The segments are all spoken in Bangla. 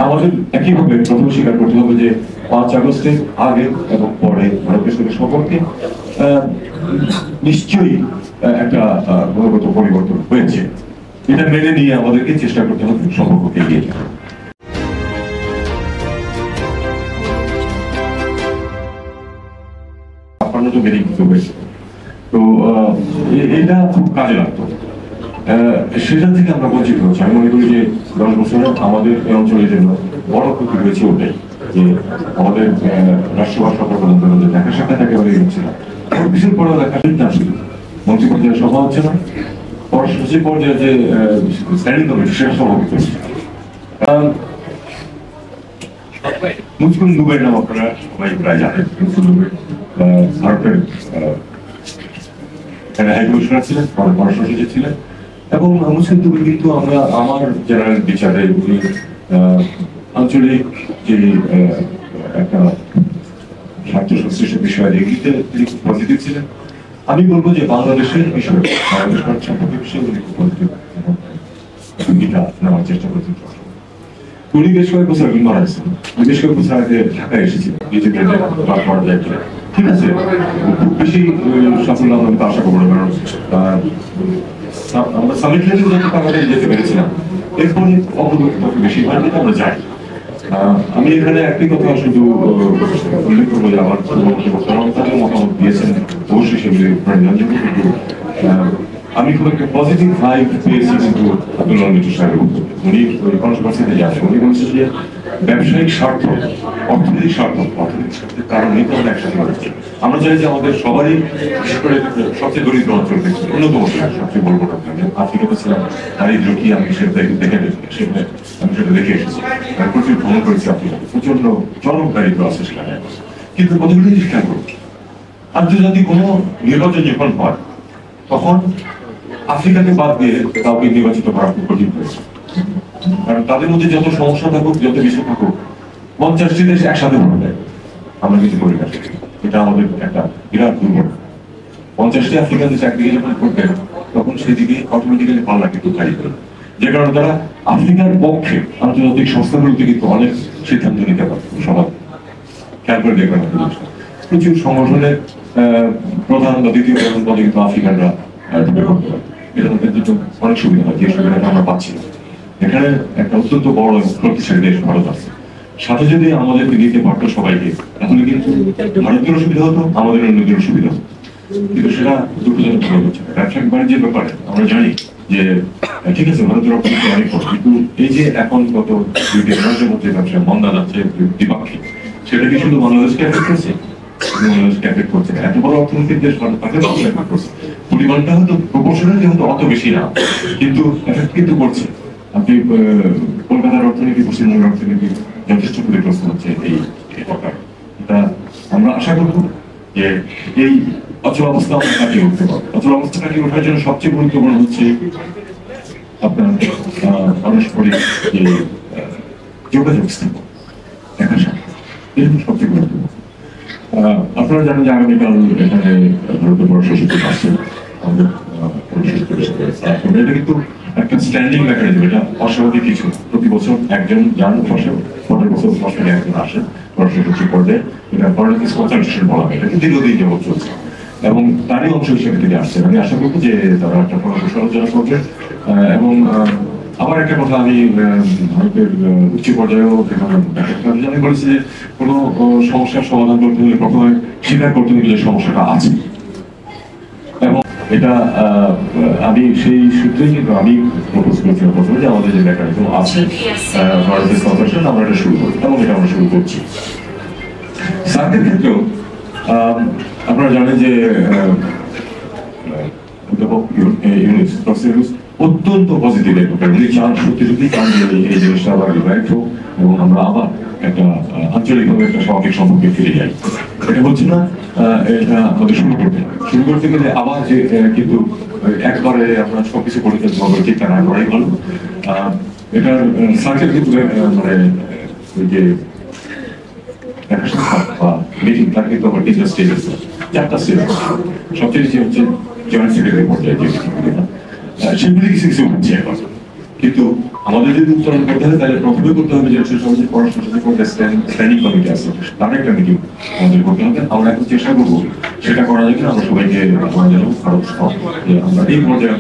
আমাদের একইভাবে প্রথমে স্বীকার করতে হবে যে 5 আগস্টের আগে এবং পরে ভারতের সঙ্গে সম্পর্কে নিশ্চয়ই একটা গুণগত পরিবর্তন হয়েছে। এটা মেনে নিয়ে আমাদেরকে চেষ্টা করতে হবে সম্পর্ককে এগিয়ে যাওয়া। তো এটা খুব কাজে লাগতো, সেটা থেকে আমরা বঞ্চিত হচ্ছি। আমি মনে করি যে 10 বছরে আমাদের এই অঞ্চলের জন্য বড় ক্ষতি হয়েছে ওটাই যে আমাদের রাষ্ট্রভাষা প্রধানমন্ত্রী দেখা সাক্ষাৎ একেবারে হচ্ছে না, বিশেষ বড় দেখা না, শুধু মন্ত্রী পর্যায়ে সভা হচ্ছে না, সচিব পর্যায়ে যে স্ট্যান্ডিং কমিটি সেটা সভাপতি হচ্ছে। মুসলিম দুবাই নাম আপনারা সবাই প্রায় জানেন। মুসলিম দুবাই ভারতের হাইকমিশনার ছিলেন, পররাষ্ট্র সচিব ছিলেন, এবং মুসলিম দুবাই কিন্তু আমার জেনারেল বিচারে উনি আঞ্চলিক যে একটা স্বার্থ সংশ্লিষ্ট বিষয় এগুলিতে তিনি খুব পজিটিভ ছিলেন। আমি বলবো যে বাংলাদেশের বিষয়ে, বাংলাদেশ সম্পর্কের বিষয়ে উনি খুব পজিটিভ ভূমিকা নেওয়ার চেষ্টা করছেন। উনি বেশ কয়েক বছর আগে মারা গেছেন, বেশ কয়েক বছর আগে ঢাকায় এসেছিলেন, ঠিক আছে, খুব বেশি সাফল্য আমরা আশা করবো না, কারণ আমরা সামিট লেভেল যত তাড়াতাড়ি যেতে পেরেছিলাম, এরপরে অগ্রগতি বেশি হয়নি, আমরা যাই। আমি এখানে একটি কথা শুধু উল্লেখ করবো যে আমার মতামত দিয়েছেন, অবশ্যই সেগুলি কিন্তু আমি খুব একটা পজিটিভ ভাইব পেয়েছি কিন্তু আব্দুল্লাহ মিঠু সাহেবের উপর। উনি কনট্রোভার্সিতে যাচ্ছেন, উনি বলছেন যে ব্যবসায়িক স্বার্থ, অর্থনৈতিক স্বার্থের কারণে তো আমরা একসাথে হচ্ছে। আমরা চাই যে আমাদের সবারই, বিশেষ করে সবচেয়ে দরিদ্র অঞ্চল থেকে অন্যতম সবচেয়ে বড় কথা আফ্রিকাতে ছিলাম, দারিদ্র কি আমি সেটা দেখে আমি সেটা দেখে এসেছি। আমি প্রচুর ভ্রমণ করেছি আফ্রিকাতে, প্রচন্ড চরম দারিদ্র আছে সেখানে। কিন্তু কতগুলি খেয়াল করবো, আন্তর্জাতিক কোনো নির্বাচন যখন হয় তখন আফ্রিকাকে বাদ দিয়ে কাউকে নির্বাচিত করা খুব কঠিন হয়েছে, কারণ তাদের মধ্যে যত সমস্যা থাকুক, যত বিষয় থাকুক, 50টি দেশ একসাথে ভোট দেয়, আমরা কিছু করি না। এটা আমাদের একটা বিরাট দুর্বল। 50টি আফ্রিকান দেশ একদিকে যখন ভোট দেয় তখন সেদিকে অটোমেটিক্যালি পাল্লা কিন্তু খালি করে, যে কারণে তারা আফ্রিকার পক্ষে আন্তর্জাতিক সংস্থাগুলোতে কিন্তু অনেক সিদ্ধান্ত নিতে পারে। সবাই খেয়াল করে দেখবেন, প্রচুর সংগঠনের প্রধান বা দ্বিতীয় প্রধান পদে কিন্তু আফ্রিকানরা এটা কিন্তু অনেক সুবিধা হয়, যে সুবিধাটা আমরা পাচ্ছি। এখানে একটা অত্যন্ত বড় এবং শক্তিশালী দেশ ভারত আছে, সাথে যদি আমাদেরকে দিতে পারতো সবাইকে, তাহলে কিন্তু ভারতেরও সুবিধা হতো, আমাদের অন্যদেরও সুবিধা হতো। কিন্তু সেটা দুঃখজনক হচ্ছে। ব্যবসায়িক বাণিজ্যের ব্যাপারে আমরা জানি যে ঠিক আছে, ভারতের অর্থনীতি অনেক বড়, কিন্তু এই যে এখন গত 2 রাজ্যের মধ্যে ব্যবসায় মন্দা যাচ্ছে দ্বিপাক্ষিক, সেটা কি শুধু বাংলাদেশকে এফেক্ট করছে? বাংলাদেশকে এফেক্ট করছে, এত বড় অর্থনৈতিক দেশ তাকে এফেক্ট করছে। পরিমাণটা হয়তো প্রপোর্শনালি হয়তো অত বেশি না, কিন্তু এফেক্ট কিন্তু করছে। আপনি কলকাতার অর্থনীতি, পশ্চিমবঙ্গের অর্থনীতি যথেষ্ট ক্ষতিগ্রস্ত হচ্ছে এই এলাকায়। এটা আমরা আশা করবো যে এই অচল অবস্থা আমরা কাটিয়ে উঠতে পারবো। অচল অবস্থা কাটিয়ে ওঠার জন্য সবচেয়ে গুরুত্বপূর্ণ হচ্ছে আপনার পারস্পরিক যে যোগাযোগ স্থাপন, দেখা সাক্ষাৎ, এটা সবচেয়ে গুরুত্বপূর্ণ। আপনারা জানেন যে আগামীকাল এখানে ভারতের পররাষ্ট্র সচিব আসছেন, আমাদের এটা কিন্তু একটা স্ট্যান্ডিং মেকানিজম, এটা অস্বাভাবিক কিছু। প্রতি বছর একজন যান বসে, পরের বছর বছরে একজন আসেন পররাষ্ট্র সচিব পর্যায়ে। এটা ফরেন কনসালটেশন বলা হয়, এটা দীর্ঘদিন যাবত চলছে এবং তারই অংশ হিসেবে তিনি আসছেন। আমি আশা করবো যে তারা একটা পরামর্শ আলোচনা করবেন। এবং আবার একটা কথা, আমি ভারতের উচ্চ পর্যায়েও আমি বলেছি যে কোনো সমস্যার সমাধান করতে হলে প্রথমে স্বীকার করতে হবে যে সমস্যাটা আছে, এবং এটা আমি সেই সূত্রেই কিন্তু আমি প্রপোজ করেছিলাম প্রথমে যে আমাদের যে মেকানিজম আছে ভারতের কনসালটেশন, আমরা এটা শুরু করি এবং এটা আমরা শুরু করছি। সার্কের ক্ষেত্রেও আপনারা জানেন যে অত্যন্ত পজিটিভ উনি চান, সত্যি চান যে এই জিনিসটা আবার রিভাইভ হোক এবং আমরা আবার একটা আঞ্চলিকভাবে একটা স্বাভাবিক সম্পর্কে ফিরে যাই। এটা হচ্ছে না, এটা আমাদের শুরু করতে গেলে আবার যে কিন্তু একবারে আমরা সবকিছু করে ফেলতে হবে, ঠিক না করাই ভালো। এটার সার্কেল কিন্তু মানে ওই যে দেখা সাক্ষাৎ বা মিটিং, তার কিন্তু আবার 3টা স্টেজ আছে, 4টা স্টেজ। সবচেয়ে বেশি হচ্ছে জয়েন্ট সেক্রেটারি পর্যায়ে যে সেগুলি কিছু কিছু হচ্ছে এখন, কিন্তু আমাদের যদি উত্তরণ করতে হয় তাহলে প্রথমে করতে হবে যে সমাজের পড়াশোনা স্ট্যান্ডিং কমিটি আছে, তার একটা মিটিং আমাদের করতে হবে। আমরা এখন চেষ্টা করবো সেটা করার জন্য আমরা সবাইকে আমরা এই পর্যায়ে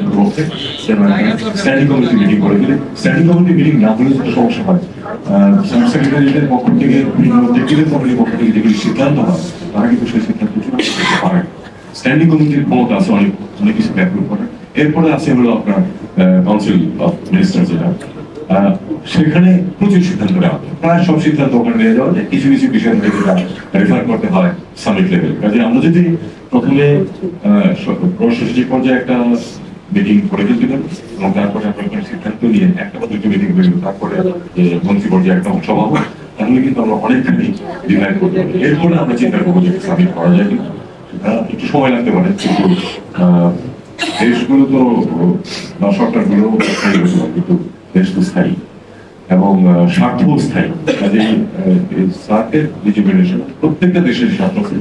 স্ট্যান্ডিং কমিটি মিটিং করে দিলে, স্ট্যান্ডিং কমিটি মিটিং না হলে যদি সমস্যা হয়, সেক্রেটারিদের পক্ষ থেকে বিভিন্ন ব্যক্তিদের কমিটির পক্ষ থেকে যেগুলি সিদ্ধান্ত হয় তারা কিন্তু সেই সিদ্ধান্ত করতে পারে। স্ট্যান্ডিং কমিটির ক্ষমতা আছে অনেক অনেক কিছু অ্যাপ্রুভ করে। এরপরে আছে হলো আপনার কাউন্সিল অফ মিনিস্টার, যেটা সেখানে প্রচুর সিদ্ধান্ত নেওয়া হয়, প্রায় সব সিদ্ধান্ত ওখানে নিয়ে যাওয়া যায়। কিছু কিছু বিষয় যেটা রেফার করতে হয় সামিট লেভেল। কাজে আমরা যদি প্রথমে প্রশাসনিক পর্যায়ে একটা মিটিং করে ফেলতে পারি এবং তারপরে আমরা সিদ্ধান্ত নিয়ে একটা বা দুটো মিটিং হয়ে তারপরে মন্ত্রী পর্যায়ে একটা সভা হবে, তাহলে কিন্তু আমরা অনেকখানি ডিজাইন করতে পারি। এরপরে আমরা চিন্তা করবো যে সামিট করা যায় কিনা। একটু সময় লাগতে পারে, কিন্তু দেশগুলো তো বা সরকারগুলো স্থায়ী হতে পারে, কিন্তু দেশ তো স্থায়ী এবং স্বার্থ স্থায়ী। কাজেই সার্কের ডিজিটাইজেশন প্রত্যেকটা দেশের স্বার্থ আছে,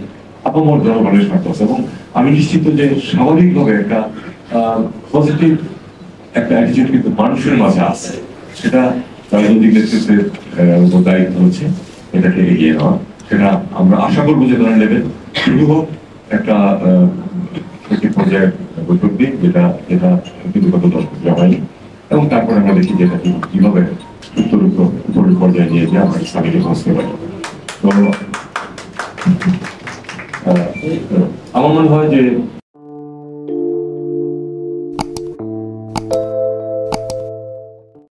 আপামর জনগণের স্বার্থ আছে। এবং আমি নিশ্চিত যে স্বাভাবিকভাবে একটা পজিটিভ একটা অ্যাটিটিউড কিন্তু মানুষের মাঝে আছে, সেটা রাজনৈতিক নেতৃত্বের উপর দায়িত্ব হচ্ছে এটাকে এগিয়ে নেওয়া। সেটা আমরা আশা করবো যে তারা নেবেন। শুরু হোক একটা পর্যায়ে বৈঠক দিন, যেটা কিন্তু গত 10 বছর হয়নি, এবং তারপরে আমরা দেখি যে এটা কিভাবে উত্তর পর্যায়ে নিয়ে গিয়ে আমরা সামিটে পৌঁছতে পারি। তো আমার মনে হয় যে